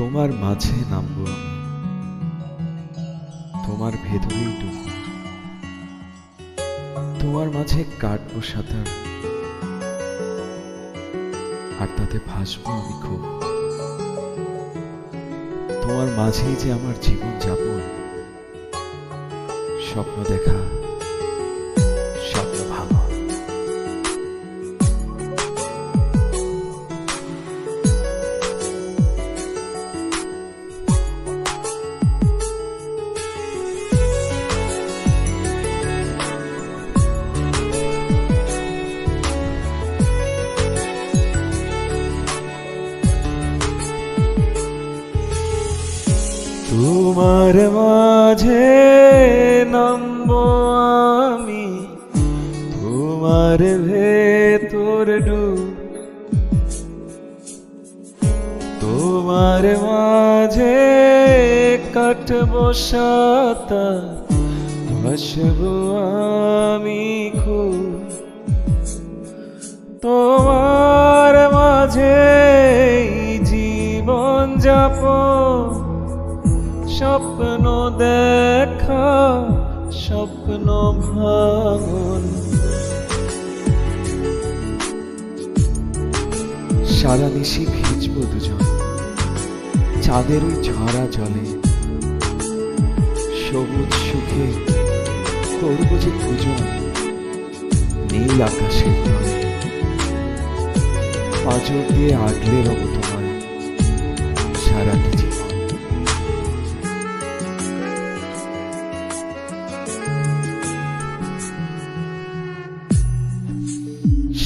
তোমার মাঝে নামবো আমি, তোমার ভেতরেই ডুববো, তোমার মাঝে কাটবো সাঁতার, আর তাতে ভাসবো আমি খুব। তোমার মাঝেই যে আমার জীবন যাপন, স্বপ্ন দেখা, স্বপ্ন ভাঙন। তোমার মাঝে নামবো আমি, তোমার ভেতর ডুব, তোমার মাঝে কাটবো সাঁতার, ভাসবো আমি খুব। তোমার মাঝে জীবন যাপন, স্বপ্ন দেখা, স্বপ্ন ভাঙন। সারা নিশি ভিজবো দুজন চাঁদের ওই ঝরা জলে, সবুজ সুখে করবো যে পূজন নীল আকাশের তলে। পাঁজর দিয়ে আগলে রব তোমার সারাটি জীবন।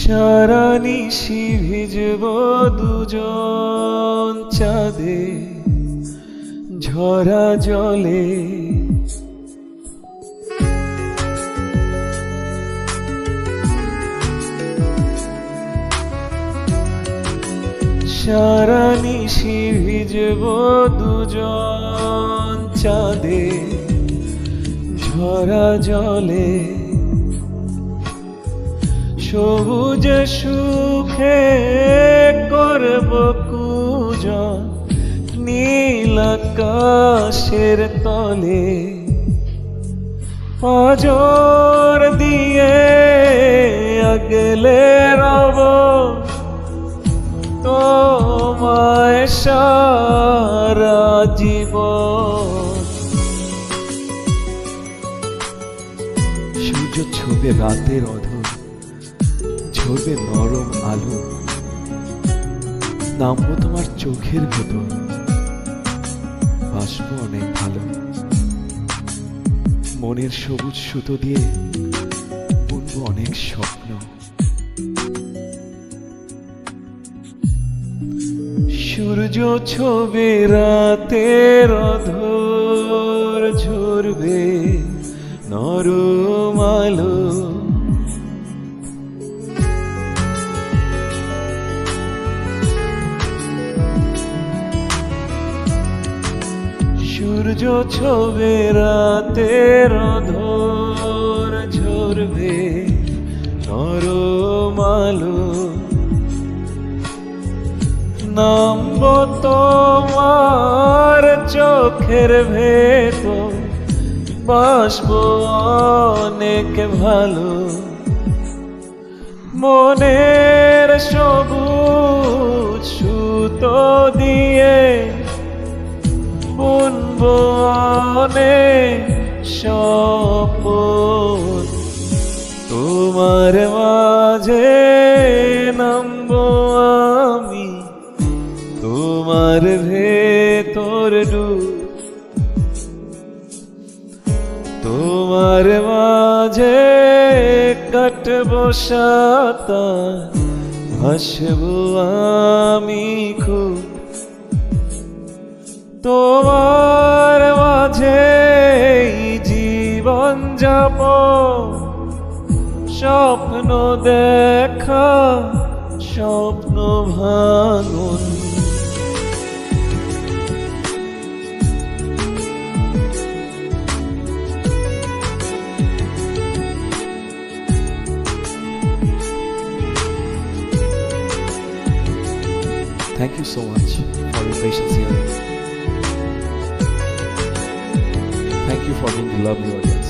সারা নিশি ভিজব দুজন চাঁদে ঝরা জলে, সারা নিশি ভিজব দুজন চাঁদে ঝরা জলে। সবুজ সুখে করব পূজন নীল আকাশের তলে। পাঁজর দিয়ে আগলে রব তোমায় সারা জীবন। সূর্য ছুবে রাতের অধর, ঝরবে নরম আলো, নামবো তোমার চোখের ভেতর, বাসবো অনেক ভালো। মনের সবুজ সুতো দিয়ে বুনবো অনেক স্বপ্ন। সূর্য ছবে রাতের অধর, ঝরবে নরম আলো। সূর্য ছবে রাতের অধর, ঝরবে নরম আলো। নামবো তোমার চোখের ভেতর, বাসবো অনেক ভালো। মনের সবুজ সুতো দিয়ে বুনবো অনেক স্বপ্ন। তোমার মাঝে নামবো আমি, তোমার ভেতর ডুব, তোমার মাঝে কাটবো সাঁতার, ভাসবো আমি খুব। তোমার মাঝে জীবন যাপন, স্বপ্ন দেখা, স্বপ্ন ভাঙন। Thank you so much for your patience here. Thank you for being the lovely audience.